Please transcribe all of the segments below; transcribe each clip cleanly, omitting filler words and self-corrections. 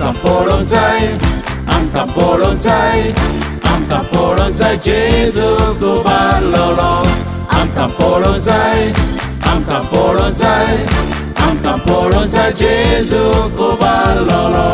आमकां पळोवंक जाय जेजू खूब आर्लोलो आमकां पळोवंक जाय जेजू खूब आर्लोलो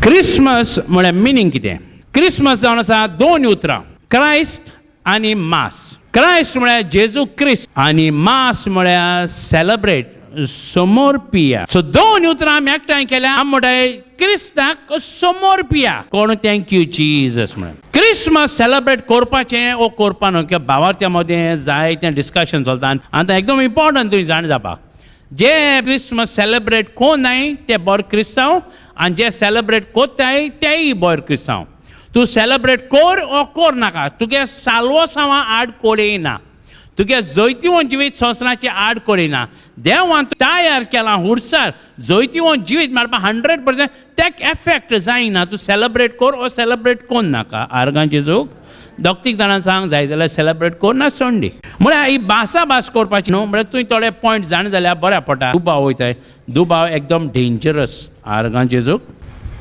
क्रिसमस म्हळ्यार मिनींग कितें? क्रिसमस जावन आसा दोन उतरां, क्रायस्ट आनी मास. क्रायस्ट म्हळ्यार जेजू क्रिस्त आनी मास म्हळ्यार सेलिब्रेट, समोर पिया. सो दोन उतरां आमी एकठांय केल्या आमी म्हणटाय क्रिस्ताक समोर पिया. कोण थँक्यू जीजस म्हणून. क्रिसमस सेलिब्रेट करपाचें ओ करपा न्हू किंवां भावार्थ्या मदें जायतें डिस्कशन चलता. आतां एकदम इम्पॉर्टंट तुवें जाण जावपा, जे क्रिसमस सेलिब्रेट कोनाय ते बर क्रिस्तांव आनी जे सेलिब्रेट कोत्ताय तेय बर क्रिस्तांव. तूं सेलिब्रेट कोर ओ कोर नाका, तुगे साल्वसांवां आड कोडयना, तुगे जैतिवंत जिवीत संवसाराची आड कोडयना. देवान तयार केलां हुर्सार जैतिवंत जिवीत मेळपा 100% तेक एफेक्ट जायना. तूं सेलिब्रेट कोर ओ सेलिब्रेट कोन नाका. आर्गां जेजूक दोगतीग जाणां सांग जाय जाल्यार सेलिब्रेट कोरना संडे. म्हळ्यार ही भास करपाची न्हू, म्हळ्यार तुवें थोडे पॉयंट जाण जाल्यार बऱ्या पडटा. दुबाव वयताय, दुबाव एकदम डेंजरस. आर्गां जेजूक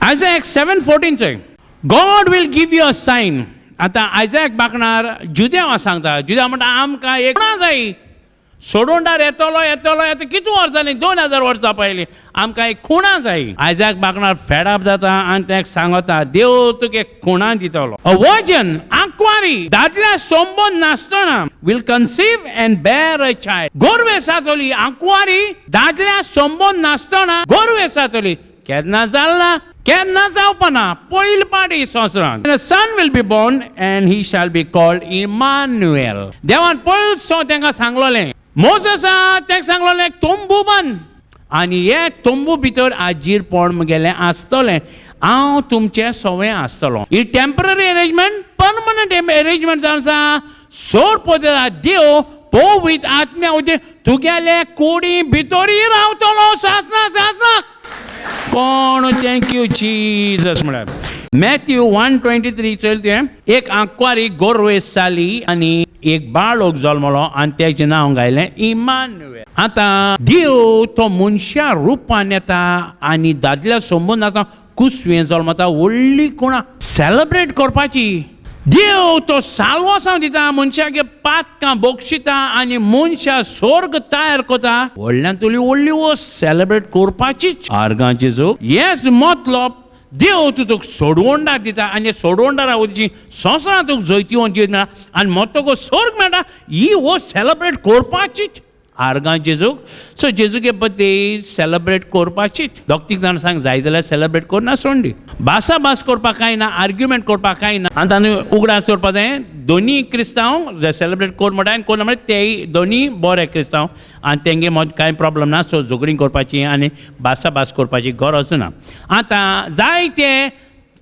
आयझॅक 7:14 चोय, God will give you a sign. आतां आयझॅक बाकणार जुदेवा सांगता, जुदेवा म्हणटा आमकां एक खुणा जाय, सोडूंडार येतलो कितू वर्सांनी 2000 वर्सां पयलीं आमकां एक खुणा जाय. आयझॅक बाकणार फेडअप जाता आनी तेका सांगता देव तुका खुणा दितलो. अ वर्जन आंकवारी दादल्या सोंबोन नासतना will conceive and bear a child. गोरवे सातोली आंकवारी दादल्या सोंबोन नासतना गोरवे सातोली. केन्ना जालना केन्ना जावपाना पयली पाटी संवसारांत. Son will be born and he shall be called Emmanuel. देवान पयलीं तेंकां सांगलोलें, मोसेसा तेका सांगलोलें तोंबू बांद आनी हे तोंबू भितर आजीर पोण मुगेलें आसतलें, हांव तुमचें सवय आसतलो. ही टेम्पररी अरेंजमेंट परमनंट अरेंजमेंट जावन आसा. सोर पोतेला देव पवित्र आत्म्या वयता तुगेले कुडी भितरी रावतलो. सासना कोण थँक्यू जीजस. म्हळ्यार मॅथ्यू 1:23 चलतें, एक आंकवारी गोरवे साली आनी एक बाळोक जल्मलो आनी तेजें नांव गायलें इमान्युएल. आतां देव तो मनशा रुपान येता आनी दादल्या सोंबून आतां कुसवें जल्मता. व्हडली कोणा सेलिब्रेट करपाची. देव तो साल्वसांव दिता, मनशागे पातकां बोगशिता आनी मनशा स्वर्ग तयार कोता. व्हडल्यान तुली व्हडली वस्त सेलिब्रेट करपाचीच. आर्गां जेजू हेच मतलब देव तुका सोडवंडार दिता आनी सोडवंडारा वयची संवसारांत तुका जैतिवंत जिवीत मेळटा आनी मोतोगो स्वर्ग मेळटा. ही वस्त सेलिब्रेट करपाचीच. आर्गां जेजूक. सो जेजूगे बर्थडे सेलिब्रेट करपाचीच. दोग-तीग जाण सांग जाय जाल्यार सेलिब्रेट करना सोंडी. भास करपाक कांय ना, आर्ग्युमेंट करपाक कांय ना. आनी तांणी उगडास करपाक जाय. दोनी क्रिस्तांव सेलिब्रेट कोर म्हणटा आनी कोण म्हणटा तेय दोनी बरे क्रिस्तांव आनी तेंगे मद कांय प्रॉब्लम ना. सो झगडीं करपाची आनी भास करपाची गरज ना. आतां जायते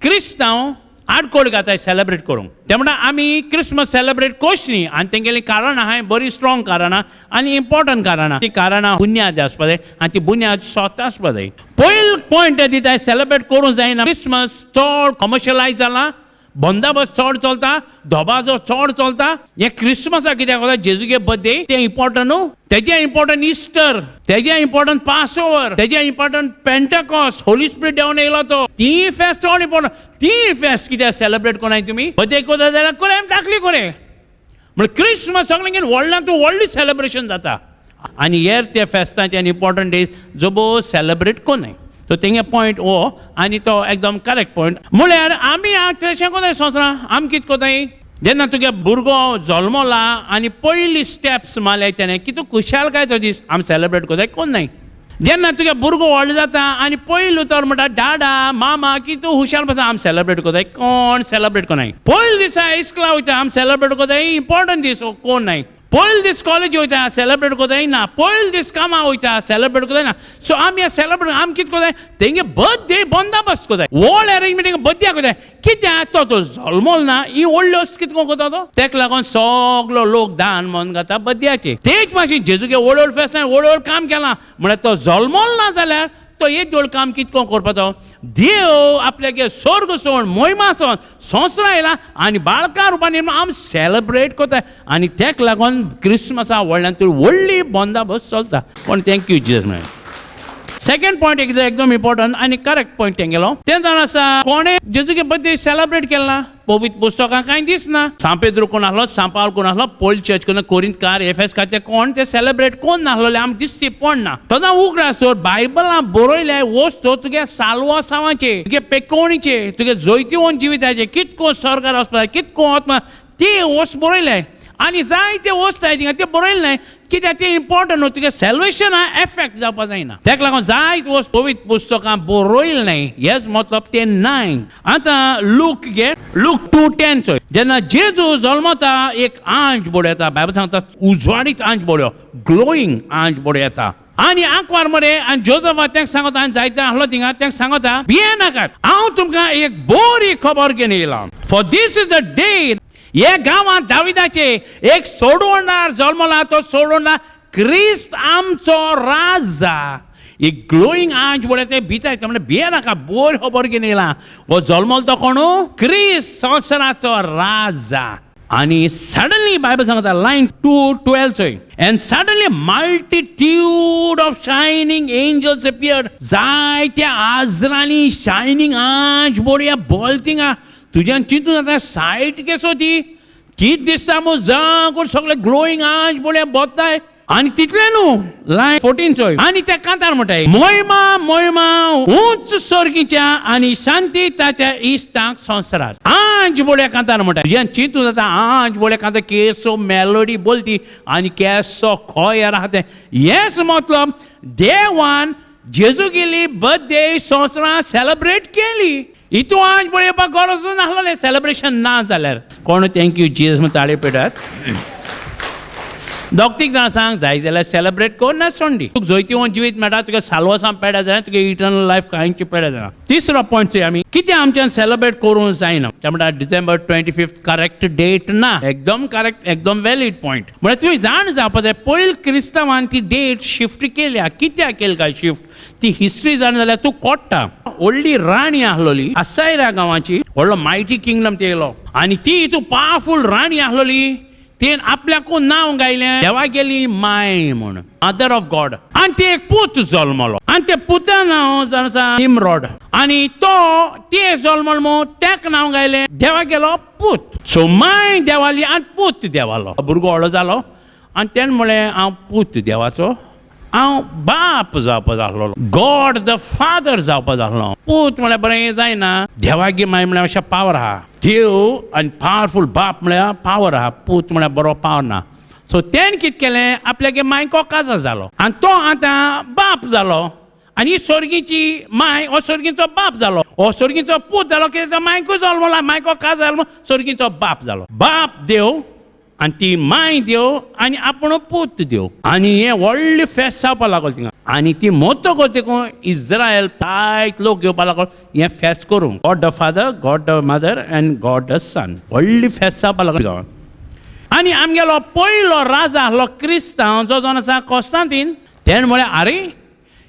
क्रिस्तांव आडकोड घाताय सेलिब्रेट करूंक. ते म्हणटा आमी क्रिसमस सेलिब्रेट कोशनी आनी तेंगेली कारणां आहाय, बरी स्ट्रॉंग कारणां आनी इम्पॉर्टंट कारणां. ती कारणां बुन्याद आसपा जाय आनी ती बुन्याद स्वता आसपा जाय. पयलो पॉयंट दिताय सेलिब्रेट करूंक जायना. क्रिसमस चड कमर्शियलायज जाला बंदाबस्त चड चलता धोबाजो चड चलता हे क्रिस्मसाक कित्याक कोता जेजूगे बर्थडे ते इम्पॉर्टंट न्हू तेजे इम्पॉर्टंट इस्टर तेजे इम्पॉर्टंट पास ओवर तेजे इम्पॉर्टंट पेंटाकॉस्ट होली स्पिरिट देवन येयलो तो ती फेस्त चड इम्पॉर्टंट ती फेस्त कित्याक सेलिब्रेट कोनाय तुमी बर्थडे कोता जाल्यार कोणे दाखली कोणे म्हणजे क्रिस्मस सगळ्यांक व्हडल्यान तूं व्हडली सेलिब्रेशन जाता आनी हेर त्या फेस्ताचे आनी इम्पॉर्टंट डेज जो सेलिब्रेट कोनाय तो तेंगे पॉयंट हो आनी तो एकदम करेक्ट पॉयंट म्हळ्यार आमी तशें कोताय संवसारां आमी कितें कोताय जेन्ना तुगे भुरगो जल्मला आनी पयली स्टेप्स मारले तेणें की तूं खुशालकायचो दीस आमी सेलिब्रेट कोताय कोण नाय जेन्ना तुगे भुरगो व्हडलो जाता आनी पयलो तर म्हणटा डाडा मामा की तूं हुशाल पासून आमी सेलिब्रेट कोताय कोण सेलिब्रेट कोनाय पयले दिसा इस्कला वयता आमी सेलिब्रेट कोताय इम्पॉर्टंट दीस कोण नाय पयले दीस कॉलेज वयता सेलिब्रेट कोताय ना पयले दीस कामां वयता सेलिब्रेट कोताय ना सो आमी सेलिब्रेट आमी कितें कोताय तेंगे बर्थडे बंदाबस्त कोताय व्हड अरेंजमेंट बर्थडे कोताय कित्याक तो जल्मलो ना ही व्हडली वस्त कितें कोता तो तेका लागून सगलो लोक दान मन घाता बर्थडेचे तेच भाशेन जेजूगे व्हड व्हड फेस्तान व्हड व्हड काम केलां म्हळ्यार तो जल्मलो ना जाल्यार तो एक व्हड काम कितको करपाचो देव आपल्यागे स्वर्ग सोड महिमा सोड संवसारा येयला आनी बाळका रुपान आमी सेलिब्रेट कोताय आनी तेका लागून क्रिस्मसा व्हडल्यान तूं व्हडली बंदाबस्त चलता पण थँक्यू जीजस म्हळ्यार सेकंड पॉयंट एकदम इम्पॉर्टंट आनी करेक्ट पॉयंट तेंगेलो तें जावन आसा कोणे जेजूगे बर्थडे सेलिब्रेट केला पवित्र पुस्तकां कांय दिसना सांपेद्रू कोण आहलो सांपावल कोण आहलो पोल चर्च कोण कोरिंथकार एफेसकार ते कोण ते सेलिब्रेट कोण नाहलोले आमकां दिसती पडना सदां उगडास तर बायबलां बरयले वस्तू तुगे सालवासावाचे तुगे पेकोवणीचे तुगे जैतिवंत जिविताचे कितको स्वर्गार वचपा कितको वचपा ती वस्त बरयले आनी जायते वस्त आहाय थिंगा ते बरयले नाय कित्याक ते इम्पॉर्टंट न्हू तुगे सॅल्वेशना एफेक्ट जावपा जायना तेका लागून जायत वस्त पवित्र पुस्तकां बरयले नाय हेच मतलब ते नाय आतां लूक 2:10 चोय जेन्ना जेजू जल्मता एक आंज बोड येता बायबल सांगता उजवाडीत आंज बोड्यो ग्लोईंग आंज बोड येता आनी आंकवार मरे आनी जोजफा तेंक सांगता आनी जायते आहलो थिंगा तेंक सांगता भिये नाकात हांव तुमकां एक बरी खबर घेवन येयला for this is the day हे गांवांत दाविदाचे एक सोडवणार जल्मला तो सोडवणार क्रिस्त आमचो राजा एक ग्लोईंग आंज बोले ते भिता येता म्हणजे भिये नाका बरी खबर घेवन येयला हो जल्मलो तो कोण क्रिस्त संवसाराचो राजा आनी सडनली बायबल सांगता लायन 2:12 चोय and suddenly multitude of shining angels appeared जायते आजरांनी शायनिंग आंज बोडया बोलतिंगा तुज्यान चिंतून जाता सायट केसो ती कित दिसता मू जागोर सगळे ग्लोईंग आंज बोडया बोत्ताय आनी तितले न्हू लायन 14 चोय आनी ते कांतार म्हणटाय मोहिमा मोहिमा उंच सर्गीच्या आनी शांती ताच्या इश्टांक संवसारात आंज बोड्या कांतार म्हणटाय तुज्यान चिंतून जाता आंज बोड्या कांता केसो मेलोडी बोलती आनी केसो खोयर आहा ते हेच मतलब देवान जेजू गेली बर्थडे संवसारां सेलिब्रेट केली इतू आंज बोळयेवपाक गरज नासलोलें सेलिब्रेशन ना जाल्यार कोण थँक्यू जीजस म्हण ताळे पेटात दोग-तीग जाणां सांग जाय जाल्यार सेलिब्रेट कर ना सोंडी तुका जैतिवंत जिवीत मेळटा तुका साल्वासां पेड्या जाल्यार तुका इटर्नल लायफ कांयची पेड्या जायना तिसरो पॉयंट चोय आमी कितें आमच्यान सेलिब्रेट करूंक जायना ते म्हणटा डिसेंबर 25 करेक्ट डेट ना एकदम करेक्ट एकदम वॅलीड पॉयंट म्हळ्यार तुवें जाण जावपा जाय पयलीं क्रिस्तांवान ती डेट शिफ्ट केल्या कित्याक केली काय शिफ्ट ती हिस्ट्री जाण जाल्यार तूं कोट्टा व्हडली राणी आहलोली असायरा गांवाची व्हडलो मायटी किंगडम ते येयलो आनी ती हितू पावरफूल राणी आहलोली तेन आपल्याकून नांव गायलें देवा गेली माय म्हूण मदर ऑफ गॉड आनी ते एक पूत जल्मलो आनी ते पुता नांव जावन आसा निम्रोड आनी तो ते जल्मलो मू तेका नांव गायलें देवा गेलो पूत सो माय देवाली आनी पूत देवालो भुरगो व्हडलो जालो आनी तेणें म्हळें हांव पूत देवाचो हांव बाप जावपा जाहलो गॉड द फादर जावपा जाहलो पूत म्हळ्यार बरें जायना देवागे माय म्हळ्यार अशें पावर आहा देव आनी पावरफूल बाप म्हळ्यार पावर आहा पूत म्हळ्यार बरो पावर ना सो तेणें कितें केलें आपल्यागे मायको काजार जालो आनी तो आतां बाप जालो आनी ही सर्गीची माय हो सर्गीचो बाप जालो हो सर्गीचो पूत जालो कित्याक मायको जल्मला मायको काजार जालो सर्गीचो बाप जालो बाप देव आनी ती माय देव आनी आपूण पूत देव आनी हे व्हडली फेस्त जावपा लागलो थिंगा आनी ती मोतो देखून इस्रायल जायत लोक येवपा लागलो हें फेस्त करूंक God the Father God the Mother and God the Son व्हडली फेस्त जावपा लागली आनी आमगेलो पयलो राजा आहलो क्रिस्तांव जो जावन आसा कॉन्स्टंटीन तेणें म्हळें आरे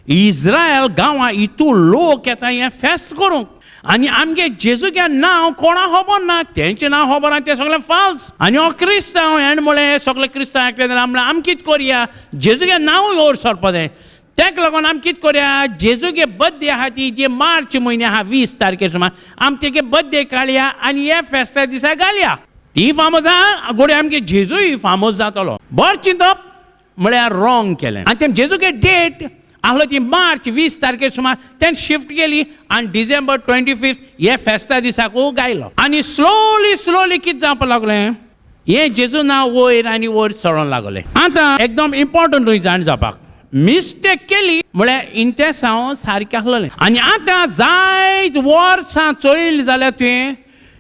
इस्रायल गांवां इतू लोक येता हें फेस्त करूंक आनी आमगे जेजूगे नांव कोणा खबर ना, तेंचें नांव खबर आहा तें सगळें फाल्स. आनी हो क्रिस्तांव हेण म्हळें सगळे क्रिस्तांव एकठांय जाल्यार आमी कितें कोरया, जेजूगे नांवूय वयर सरपा जाय. तेका लागून आमी कितें कोरया, जेजूगे बर्थडे आहा ती जी मार्च म्हयने आहा 20 तारखेर सुमार, आमी तेगे बर्थडे काडया आनी हे फेस्ता दिसा घालया. ती फामोज आहा गोडे आमगे जेजूय फामोज जातलो. बरें चिंतप म्हळ्यार रॉंग केलें. आनी तें जेजूगे डेट आहलो ती मार्च 20 तारखेर सुमार तें शिफ्ट केली आनी डिसेंबर 25 हे फेस्ता दिसाकू गायलो. आनी स्लोली कितें जावपा लागलें, हे जेजू नांव वयर आनी वयर चडोन लागलें. आतां एकदम इम्पॉर्टंट जाण जावपाक, मिस्टेक केली म्हळ्यार इंटेसांव सारकें आहलोलें. आनी आतां जायत वर्सां चोयलीं जाल्यार तुवें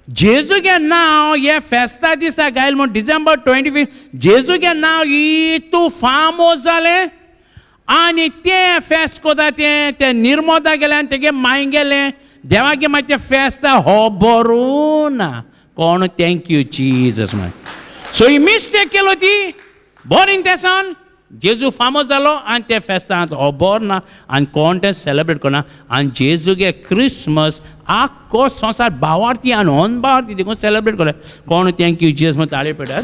जेजूगे नांव हे फेस्ता दिसा गायल म्हण डिसेंबर 25 जेजूगे नांव इतू फामोज जालें. आनी तें फेस्त कोता तें निर्मोदा गेलें आनी तेगे माय गेलें देवागे मागीर तें फेस्ता खबरूं ना. कोण थँक्यू जीजस म्हण. सो ही मिस्टेक केलो ती बरें तेसान जेजू फामोज जालो आनी ते फेस्तांत खबर ना आनी कोण तें सेलेब्रेट करना. आनी जेजूगे क्रिसमस आख्खो संवसार भावार्थी आनी अनभावार्थी देखून सेलेब्रेट करता. कोण थँक्यू जीजस म्हण ताळे पेटात.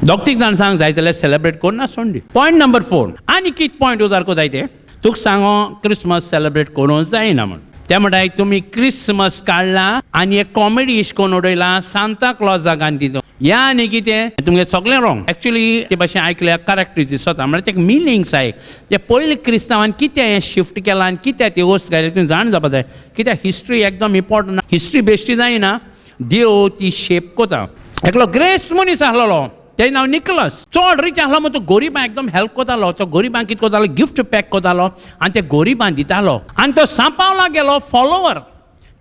दोगतीक जाण सांग जाय जाल्यार सेलेब्रेट करना सोंडी. पॉयंट नंबर 4 आनी कितें पॉयंट उजारको जाय ते तुका सांगो क्रिसमस सेलेब्रेट करूं जायना म्हण. ते म्हणटाय तुमी क्रिसमस काडला आनी एक कॉमेडी इश्ट कोन्न उडयला सांता क्लॉजाक आनी तितून ह्या आनी कितें तुमगे सगळें रॉंग. एक्चुअली ते भाशेन आयकल्यार करेक्ट दिसता म्हळ्यार तेका मिनिंग्स आय. ते पयलीं क्रिस्तांवान कितें हें शिफ्ट केलां आनी कित्याक ती वस्त घाली तुवें जाण जावपा जाय. कित्याक हिस्ट्री एकदम इम्पॉर्टंट. हिस्ट्री बेश्टी जायना, देव ती शेप कोता. एकलो ग्रेस मनीस आहलोलो तेजें नांव निकलस. चड रीच आहलो म्हूण तो गोरिबांक एकदम हेल्प कोतालो. तो गोरिबांक कितें कोतालो, गिफ्ट पॅक कोतालो आनी ते गोरिबांक दितालो. आनी तो सांपावला गेलो फॉलोवर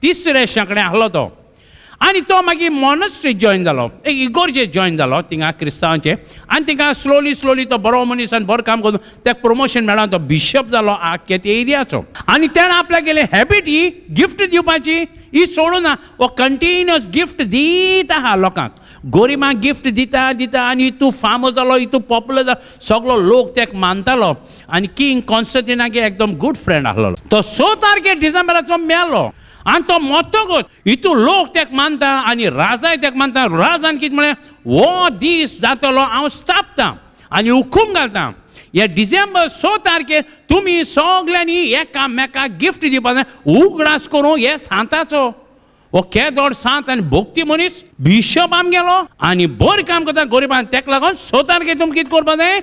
30 शेंकडे आहलो तो. आनी तो मागीर मॉनस्ट्री जॉयन जालो, एक इगोर्जेक जॉयन जालो थिंगा क्रिस्तांवांचे. आनी थिंगा स्लोली तो बरो मनीस आनी बरो काम करून ताका प्रमोशन मेळ्ळां. तो बिशप जालो आख्या त्या एरियाचो. आनी तेणें आपल्याक गेले हॅबीट ही गिफ्ट दिवपाची ही सोडूं ना. हो कंटिन्युअस गिफ्ट दीत आहा लोकांक. गोरिबांक गिफ्ट दिता आनी इतू फामोज जालो, इतू पॉप्युलर जालो, सगळो लोक तेका मानतालो. आनी किंग कॉन्स्टंटिनागे एकदम गूड फ्रेंड आहलो. तो 6 तारखेर डिसेंबराचो मेलो आनी तो मोतोगोच इतू लोक तेका मानता आनी राजाय तेका मानता. राजान कितें म्हळें, हो दीस जातलो हांव स्थापता आनी हुकूम घालता हे डिसेंबर 6 तारखेर तुमी सगल्यांनी एकामेकाक गिफ्ट दिवपा जाय. उगडास करूं हे सांताचो. हो केदोड सांत आनी भोक्ती मनीस बिशप आमगेलो आनी बरें काम करता गोरिबांक. तेका लागून 6 तारखेर तुमी कितें करपा जाय,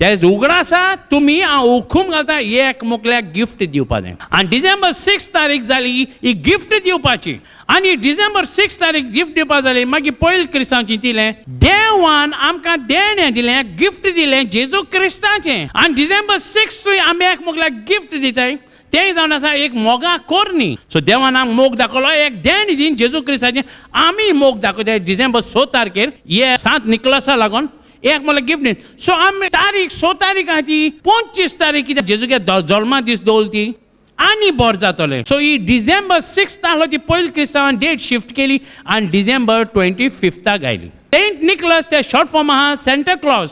ते उगडासा तुमी हांव हुकूम घालता एकमेकाक गिफ्ट दिवपा जाय. आनी डिसेंबर 6 तारीख जाली ही गिफ्ट दिवपाची. आनी डिसेंबर 6 तारीख गिफ्ट दिवपा जाली. मागीर पयलीं क्रिस्तांवांची दिलें देवान आमकां देणें दिलें, गिफ्ट दिलें जेजू क्रिस्ताचें. आनी डिसेंबर 6 आमी एकमेकाक गिफ्ट दिताय. तें जावन आसा एक मोगा कोरनी. सो देवान आमकां मोग दाखयलो एक देण दीन जेजू क्रिस्ताचें. आमी मोग दाखयताय डिसेंबर 6 तारखेर हे सांत निकलसा लागून एक मला गिफ्ट दी. सो आमी तारीख 6 तारीख आहा ती 25 तारीख कित्याक जेजूगे जल्मा दीस दवरती आनी बरें जातलें. सो ही डिसेंबर 6 आहलो ती पयली क्रिस्तांवान डेट शिफ्ट केली आनी डिसेंबर 25 घायली. सेंट निकलस ते शॉर्ट फॉर्म आहा सेंटा क्लॉज.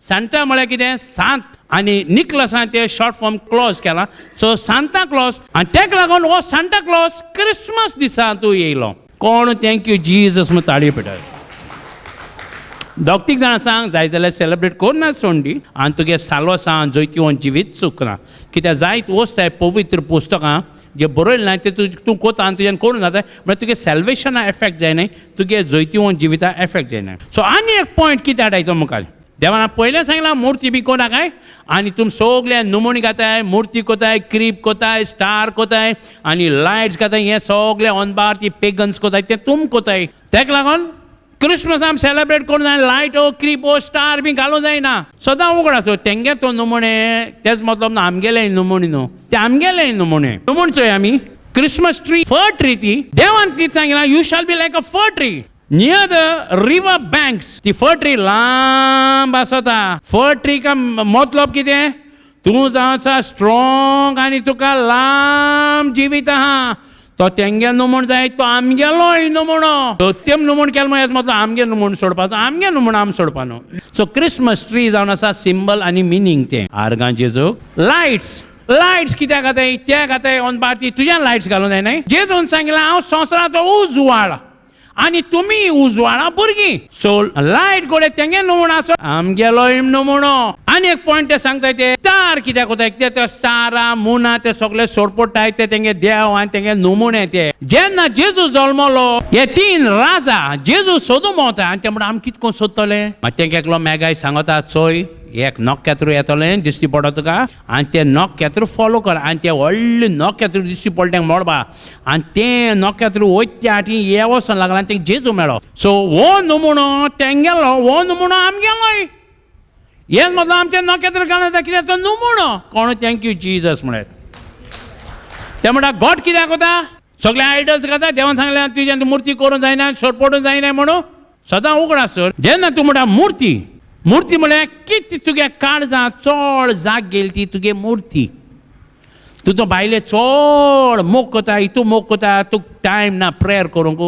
सांता म्हळ्यार कितें सांत आनी निकलसां ते शॉर्ट फॉर्म क्लॉज केला. सो सांता क्लॉज आनी तेका लागून हो सांता क्लॉज क्रिसमस दिसा तूं येयलो. कोण थँक्यू जीजस म्हूण ताळयो पेटाय. दोगतीक जाणां सांग जाय जाल्यार सेलेब्रेट करना सोंडी आनी तुगे साल्वासां जैतिवंत जिवीत चुकना. कित्याक जायत वस्त पवित्र पुस्तकां जे बरयलें ना ते तूं कोता आनी तुज्यान करूं जाता म्हळ्यार तुगे सॅल्वेशना एफेक्ट जायनाय, तुगे जैतिवंत जिविता एफेक्ट जायनाय. सो आनी एक पॉयंट कितें हाडायचो मुखार देवान पयलें सांगलां मुर्ती बी कोना काय आनी तुमी सगळे नुमणी घाताय, मुर्ती कोताय, क्रीप कोताय, स्टार कोताय आनी लायट्स घाताय. हे सगळे अनबार ती पेगन्स कोताय ते तुम कोताय. तेका लागून क्रिसमस आमी सेलेब्रेट करूं जाय लायटो क्रिपो स्टार बी घालूं जायना. सदां उगडासो तेंगे तो नुमणे तेच मतलब ना आमगेले नुमणी न्हू ते आमगेले नुमणे. नुमण चोय आमी क्रिसमस ट्री फर ट्री ती देवान कितें सांगिलां you shall be like a fir tree near the river banks. ती फर ट्री लांब आसता. फर ट्री का मतलब कितें तूं जावन आसा स्ट्रॉंग आनी तुका लांब जिवीत आहा. तो तेंगे नुमण जाय तो आमगेलोय नुमणो. सत्यम नुमण केलो म्हळ्यार मतलब आमगे नुमण सोडपाचो आमगे नुमण आमी सोडपानो. सो क्रिसमस ट्री जावन आसा सिंबल आनी मिनींग ते आर्गां जेजूक. लायट्स लायट्स कित्याक घाताय ते घाताय ऑन बारती तुज्यान लायट्स घालूं जाय न्हय जेजून सांगितलं हांव संवसाराचो उजवाड आनी तुमी उजवाडा भुरगीं सो लायट गोडे तेंगे नमुणो आसो आमगेलो नमुणो आनी एक पॉयंट ते सांगताय ते स्टार कित्याक कोताय ते स्टारा मुना ते सगळे सोडपडटाय ते तेंगे देव आनी तेंगे नमुणे ते जेन्ना जेजू जल्मलो हे 3 राजा जेजू सोदूं भोंवता आनी ते म्हणटा आमी कितें कोन्न सोदतले तेंगे एकलो मेगाय सांगता चोय एक नॉक्यात्रू येतलें दिसती पडो तुका आनी ते नॉक्यात्रू फॉलो कर आनी ते व्हडले नॉक्यात्रू दिसती पडले मोडपा आनी ते नॉक्यात्रू वयते आटी हे वचून लागला आनी तेंगे जेजू मेळ्ळो सो हो नमुणो तेंगेलो हो नमुणो आमगेलोय हेच मदलो आमचे नॉक्यात्रू घालता कित्याक तो नमुणो कोण थँक्यू जिजस म्हणत ते म्हणटा गॉड कित्याक कोता सगळे आयडल्स घाता देवान सांगलें तुज्यान मुर्ती करूं जायना सोडपडूं जायना म्हणून सदां उगडा सर जेन्ना तूं म्हणटा मूर्ती म्हळ्यार कितें तुगे काळजां चड जाग गेली ती तुगे मूर्ती तूं तो भायले चड मोग कोता हितू मोग कोता तुका टायम ना प्रेयर करूंक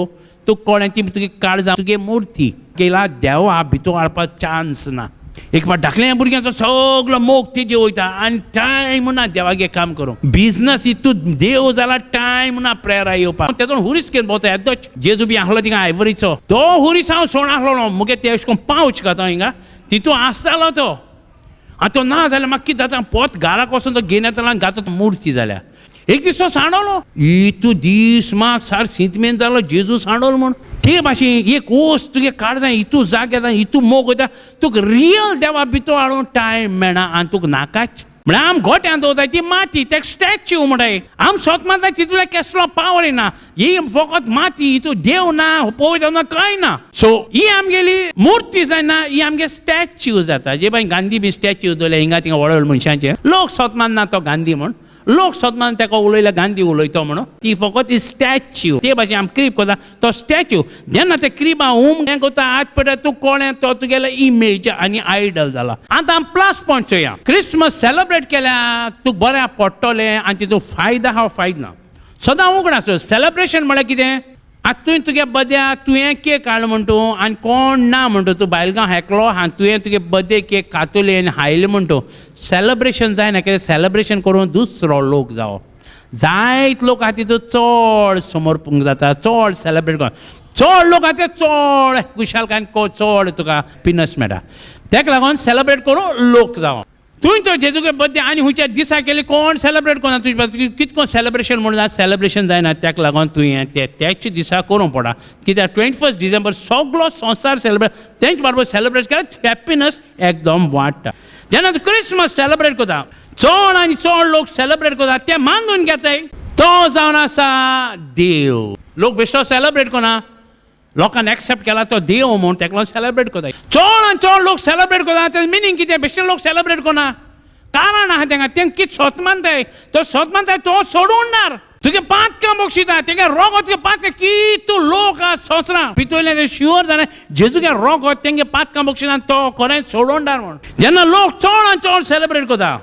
तुका कळ्ळें ती तुगे काळजां तुगे मूर्ती केला देवा भितर हाडपाक चान्स ना एक फावट धाकल्या भुरग्यांचो सगळो मोग तेजे वयता आनी टायम ना देवागे काम करूंक बिजनस हितू देव जाला टायम ना प्रेयरा येवपाक तेतून हुरीस घेवन भोंवता येदो जेजू बी आहलो थिंगा आयवरीचो तो हुरीस हांव सोण आहलो मुगे ते अशें करून पावच घाता हिंगा तितू आसतालो तो आनी तो ना जाल्यार म्हाका कितें जाता पोत घराक वचून तो घेवन येतालो आनी घाता मुर्ती जाल्यार एक दीस तो सांडलो इतू दीस म्हाका सार सीतमेन जालो जेजू सांडलो म्हूण ते भाशेन एक वस्त तुगे काळजां हितू जाग येता हितू मोग वयता तुका रियल देवा भितर हाडूंक टायम मेळना आनी तुका नाकाच म्हळ्यार आम गोट्यान दवरताय ती माती तेका स्टॅच्यू म्हणटाय आम स्वत मारताय तितूंतल्यान कसलो पावर येना ही फकत माती हितू देव ना पवित्र ना कांय ना सो ही आमगेली मुर्ती जायना ही आमगे स्टॅच्यू जाता जे बाय गांधी बी स्टॅच्यू दवरले हिंगा थिंगा व्हड व्हड मनशांचे लोक स्वत मानना तो गांधी म्हण लोक सदमान तेका उलयल्या गांधी उलयतो म्हणून ती फकत स्टॅच्यू ते भाशेन आमी क्रीप करता तो स्टॅच्यू जेन्ना ते क्रिबा हें करता आज पडटा तूं कोणें तो तुगेलो इमेज आनी आयडल जाला आतां आमी प्लस पॉयंट चोया क्रिसमस सेलिब्रेट केल्यार तुका बऱ्या पडटलें आनी तितून फायदा हा फायदा ना सदां उगडा सो सेलिब्रेशन म्हळ्यार कितें आतां तुवें तुगे बड्या तुवें केक हाड म्हणटू आनी कोण ना म्हणटू तूं बायलगांव हेकलो आनी तुवें तुगे बड्डे केक कातुले आनी हायले म्हणटू सेलिब्रेशन जायना कितें सेलिब्रेशन करून दुसरो लोक जावो जायत लोक आहा तितून चड समोरपूंक जाता चड सेलिब्रेट कर चड लोक आहा ते चड खुशालकायेन चड तुका पिनस मेळटा तेका लागून सेलिब्रेट करून लोक जावो तुवें तो जेजूगे बड्डे आनी खंयच्या दिसा केली कोण सेलिब्रेट करना तुजे कितें कोण सेलिब्रेशन म्हणून सेलिब्रेशन जायना तेका लागून तुवें त्याच दिसा करूंक पडटा कित्याक 21 डिसेंबर सगळो संवसार सेलिब्रेट तेंच बरोबर सेलिब्रेट केल्यार हॅपिनस एकदम वाडटा जेन्ना तूं क्रिसमस सेलिब्रेट करता चड आनी चड लोक सेलिब्रेट करता ते मानून घेताय तो जावन आसा देव लोक बेश्टो सेलिब्रेट करना लोकांन एक्सेप्ट केला तो देव म्हणून तेका लागून सेलिब्रेट करता चड आनी चड लोक सेलिब्रेट करता तें मिनींग कितें बेश्टे लोक सेलिब्रेट करना कारण आहा तेंगा तें कितें स्वत मानताय तो स्वत मानताय तो सोडूंडार तुगे पातकां बक्षिता तेगे रोगो तुगे पातकां कितू लोक आहा संवसारां भितरले ते शुअर जालें जेजूगे रोगो तेंगे पातकां बक्षिता तो खरें सोडूंडार म्हूण जेन्ना लोक चड आनी चड सेलिब्रेट करता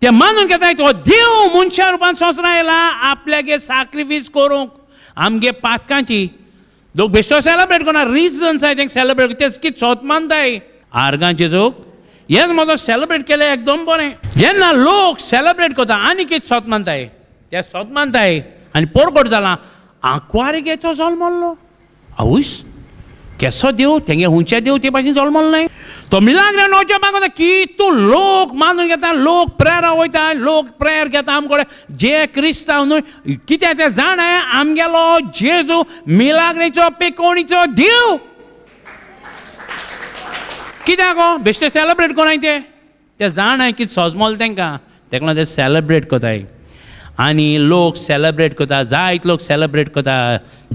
ते मानून घेताय तो देव मनशा रुपान संवसारां येयला आपल्यागे सॅक्रिफीस करूंक आमगे पातकांची लोक बेश्टो सेलिब्रेट करना रिजन्स आहाय तेंका सेलिब्रेट ते कितें स्वत मानताय आर्गां जेजूक हेच म्हजो सेलिब्रेट केलें एकदम बरें जेन्ना लोक सेलिब्रेट करता आनी कितें स्वत मानताय ते स्वत मानताय आनी पोरगोट जाला आंकवारिगेचो जल्मल्लो आवयस केसो देव तेंगे हुंचे देव ते भाशेन जल्मलो न्हय तो मिलाग्रे नवच्या मागता कितू लोक मानून घेता लोक प्रेयरा वयता लोक प्रेयर घेता आमकडे जे क्रिस्तांव न्हय कित्याक ते जाणाय आमगेलो जेजू मिलाग्रेचो पेकोणीचो देव कित्याक बेश्टे सेलिब्रेट कोनाय ते जाणाय कितें सजमोल तेंकां तेका लागून ते सेलिब्रेट कोताय आनी लोक सेलिब्रेट करता जायत लोक सेलिब्रेट करता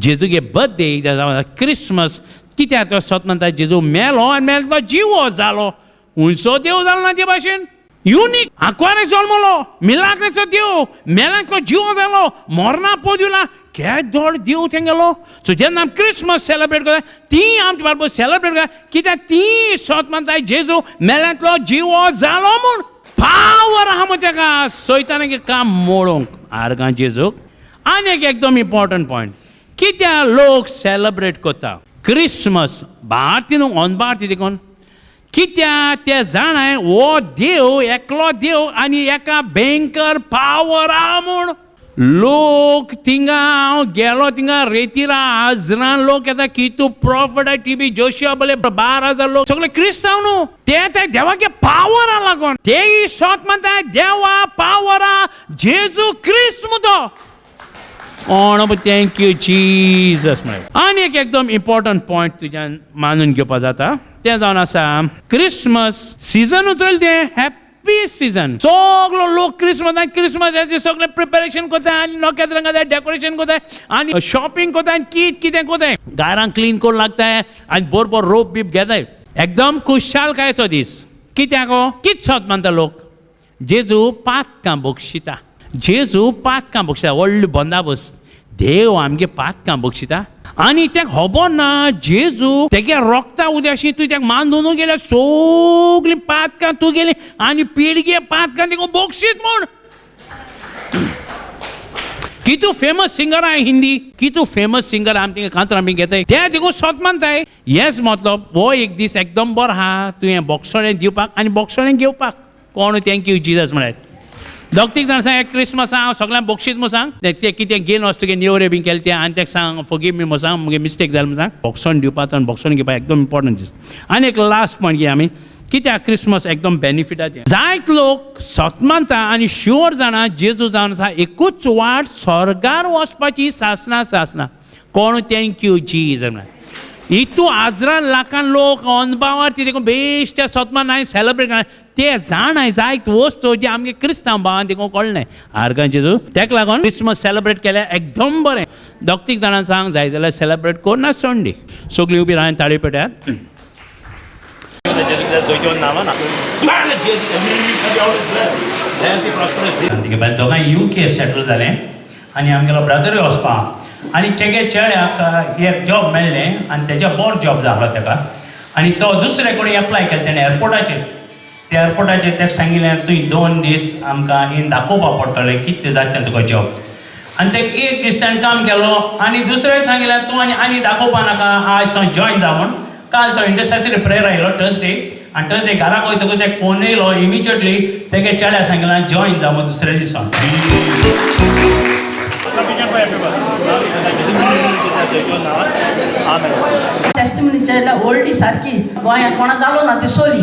जेजूगे बर्थडे क्रिसमस कित्याक तो स्वत म्हणटा जेजू मेलो आनी मेलो तो जिवो जालो हुंयचो देव जालो ना ते भाशेन युनीक आंकवारे जल्मलो मिलाग्रेचो देव मेल्याक तो जिवो जालो मोरना पोदिला केदोळ देव तेंगेलो सो जेन्ना आमी क्रिसमस सेलिब्रेट करता ती आमचे बरोबर सेलिब्रेट करता कित्याक ती स्वत म्हणटा जेजू मेल्यातलो जिवो जालो म्हूण पावर आहा मग तेका सैतानागे काम मोडोवंक आर्गां जेजूक आनी एक एकदम इम्पॉर्टंट पॉयंट कित्याक लोक सेलिब्रेट करता क्रिसमस भारती न्हू ऑन भारती देखून कित्याक ते जाणाय हो देव एकलो देव आनी एका भयंकर पावर आहा म्हूण. लोक थिंगा हांव गेलो थिंगा रेतीरा आजरान लोक येता कितू प्रॉफिट टीबी जोशिया बोले 12,000 लोक सगळे क्रिस्तांव न्हू. ते देवागे पावरा लागून ते सोत म्हणटा देवा पावरा जेजू क्रिस्त मुदो कोण थँक्यू जीजस म्हळें. आनी एक एकदम इम्पॉर्टंट पॉयंट तुज्यान मानून घेवपा जाता तें जावन आसा क्रिसमस सीजन उतरले तें हॅप्पी सीजन. सगळो लोक क्रिसमसाचे सगळे प्रिपेरेशन करता आनी नोकेत्रां घालता डेकोरेशन करता आनी शॉपिंग करता आनी कितें करताय घरांक क्लीन करून लागताय आनी बरोबर रोप बीप घेताय. एकदम खुशालकायेचो दीस. कित्याक कित सोत मानता लोक जेजू पातकां बक्षिता. जेजू पातकां बक्षिता व्हडली बंदाबस्त. देव आमगे पातकां बक्षिता आनी तेका खबर ना जेजू तेगे रोगता उद्याशी तूं तेका मानून गेल्या सगलीं पातकां तूं गेली आनी पिळगे पातकां तेका बक्षीत म्हूण. कितू फेमस सिंगर आहाय हिंदी कितू फेमस सिंगर आमी तिंगा कांतरां बी घेताय ते देखून सोत मानताय. हेच मतलब हो एक दीस एकदम बरो आहा तुवें बोक्सोळें दिवपाक आनी बोक्सोळें घेवपाक. कोण थँक्यू जीजस म्हळ्यार. दोग जाण सांग क्रिसमस हांव सगळ्यांक बक्षीस म्हूण सांग ते कितें घेवन वच तुगे नेवरे बी केले ते आनी तेका सांग फॉरगिव मी म्हूण सांग मुगे मिस्टेक जालें म्हूण सांग. बॉक्सोन दिवपाक आनी बॉक्सोन घेवपाक एकदम इम्पॉर्टंट दीस. आनी एक लास्ट पॉयंट घे आमी कित्याक क्रिसमस एकदम बेनिफिटाचें. जायत लोक सोत मानता आनी शुअर जाणा जेजू जावन आसा एकूच वाट स्वर्गार वचपाची सासना. कोण थँक्यू जीजस म्हळ्यार. इतू आजरान लाखान लोक अनभावार ती देखून बेश्ट्या सोतमान हांवें सेलेब्रेट करना ते जाणाय जायत वस्तू जे आमगे क्रिस्तांव भावान देखून कळनाय आर्गां जेजू. तेका लागून क्रिसमस सेलेब्रेट केल्यार एकदम बरें. दोग जाणां सांग जाय जाल्यार सेलेब्रेट कर ना संडे. सगळीं उबी रावन ताळी पेट्यात. दोगांय UK सेटल जालें आनी आमगेलो ब्रदरूय वचपा आनी तेगे चेड्याक एक जॉब मेळ्ळें आनी तेज्या बरो जॉब जालो तेका आनी तो दुसरे कोणी एप्लाय केलें तेणें एअरपोर्टाचेर. त्या एअरपोर्टाचेर तेका सांगिल्लें तुवें 2 दीस आमकां येवन दाखोवपा पडटलें कितें जाता तुका जॉब. आनी तेका 1 दीस ताणें काम केलो आनी दुसरें सांगिल्लें तूं आनी दाखोवपा नाका आयज सावन जॉयन जा म्हूण. काल तो इंटरसेसरी प्रेयर आयलो थर्सडे आनी थर्सडे घराक वयतकूच एक फोन येयलो इमिजिएटली तेगे चेड्या सांगिल्लें जॉयन जा म्हूण दुसऱ्या दिसा. टेस्टिमनीच्या व्हडली सारकी गोंयांत कोणा जालो ना ती सोली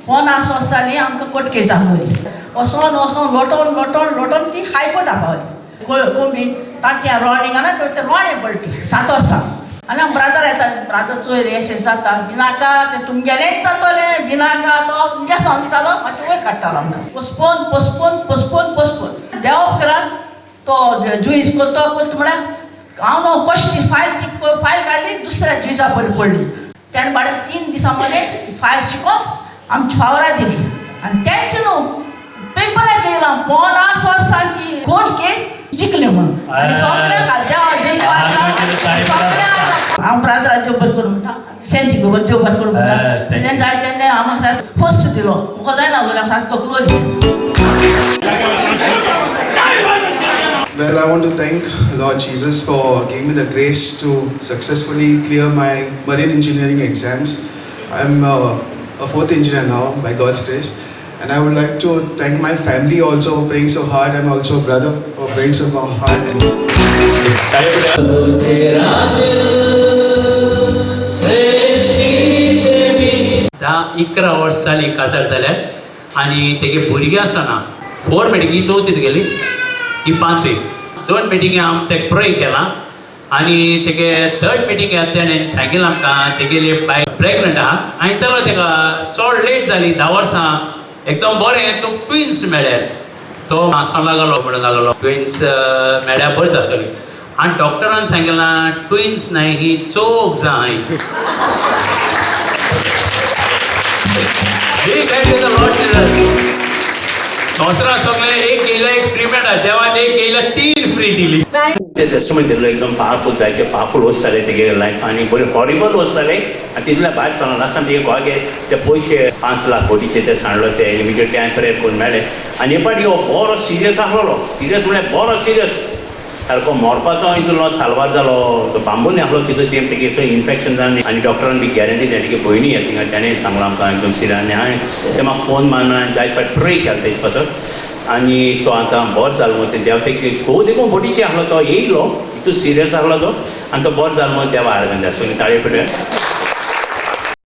50 वर्सांनी आमकां कोर्ट केस आसली. वसोन लोटोन ती हायकोर्टा पावली. कोमी तांत्या रॉणिंग ना ते रोणे पडटी 7 वर्सां. आनी हांव ब्रादर येता ब्रादर चोय अशें जाता भिनाका ते तुमगेलेंच जातलें भिनाका तो म्हणजे सांग दितालो मातशें वयर काडटालो आमकां. पोस्टपोन देव करात तो जुईज करतो म्हळ्यार हांव न्हू फस्ट फायल काडली दुसऱ्या जुईजा पडली. तेणें बाळे 3 दिसां मध्ये ती फायल शिकोवन आमची फावरा दिली आनी तेंच न्हू पेपराचेर येयलां 50 वर्सांची कोर्ट केस जिखली म्हणून. आनी सगळे हांव ब्रादराक देव बरें करूं म्हणटा सेंटी गोबर देव बरें करूं म्हणटा. तेणें जाय तेन्ना आमकां जाय फर्स्ट दिलो म्हाका जायना जाल्यार सारको तकलो. Well, I want to thank Lord Jesus for giving me the grace to successfully clear my marine engineering exams. I'm a 4th engineer now by God's grace, and I would like to thank my family also for praying so hard, and also brother for praying so hard. धा 11 वर्स जाली काजार जाल्यार आनी तेगे भुरगीं आसना 4 meeting ही 4थीत गेली ही 5वी 2 मिटींगे हांव तेका प्रे केलां आनी तेगे 3rd मिटींग तेणें सांगिल्लें आमकां तेगेली बाय प्रेग्नंट आहा हांवें चलो तेका चड लेट जाली 10 वर्सां एकदम बरें तो ट्विन्स मेळ्ळे. तो हांसोंक लागलो म्हणून लागलो ट्विन्स मेळ्ळ्यार बरें जातली आनी डॉक्टरान सांगिल्लें ट्विन्स न्हय ही चोक जाय. संवसारा सगळे एक येयला एक फ्री मेळटा देवान एक येयला 3 फ्री दिली. ते टेस्टमेंट दिल्लो एकदम पावरफूल जायते पावरफूल वचताले तेगे लायफ आनी बरे हॉरिबल वचताले आनी तितल्या भायर सरलो लास्टान तेगे गोगे ते पयशे 5 लाख कोटीचे ते सांडलो ते इमिजिएटली हांवें प्रेयर करून मेळ्ळे आनी हे पाटी हो बरो सिरियस आसलो सिरियस म्हळ्यार बरो सिरियस सारको मरपाचो इतलो साल्वार जालो तो बांबून आसलो तितून तें तेगे इन्फेक्शन जावन आनी डॉक्टरान बी गॅरंटी दिली तेगे भयणी थिंगा तेणें सांगलां आमकां एकदम सिरियस आनी हांवें ते म्हाका फोन मारून हांवें जायत फावट प्रे केलो तेजे पासत आनी तो आतां बरो जालो म्हणून ते देव तेगे घोव देखून बोटीचे आसलो तो येयलो इतू सिरियस आसलो तो आनी तो बरो जालो म्हणून देवा आराधना सगळीं ताळे पडले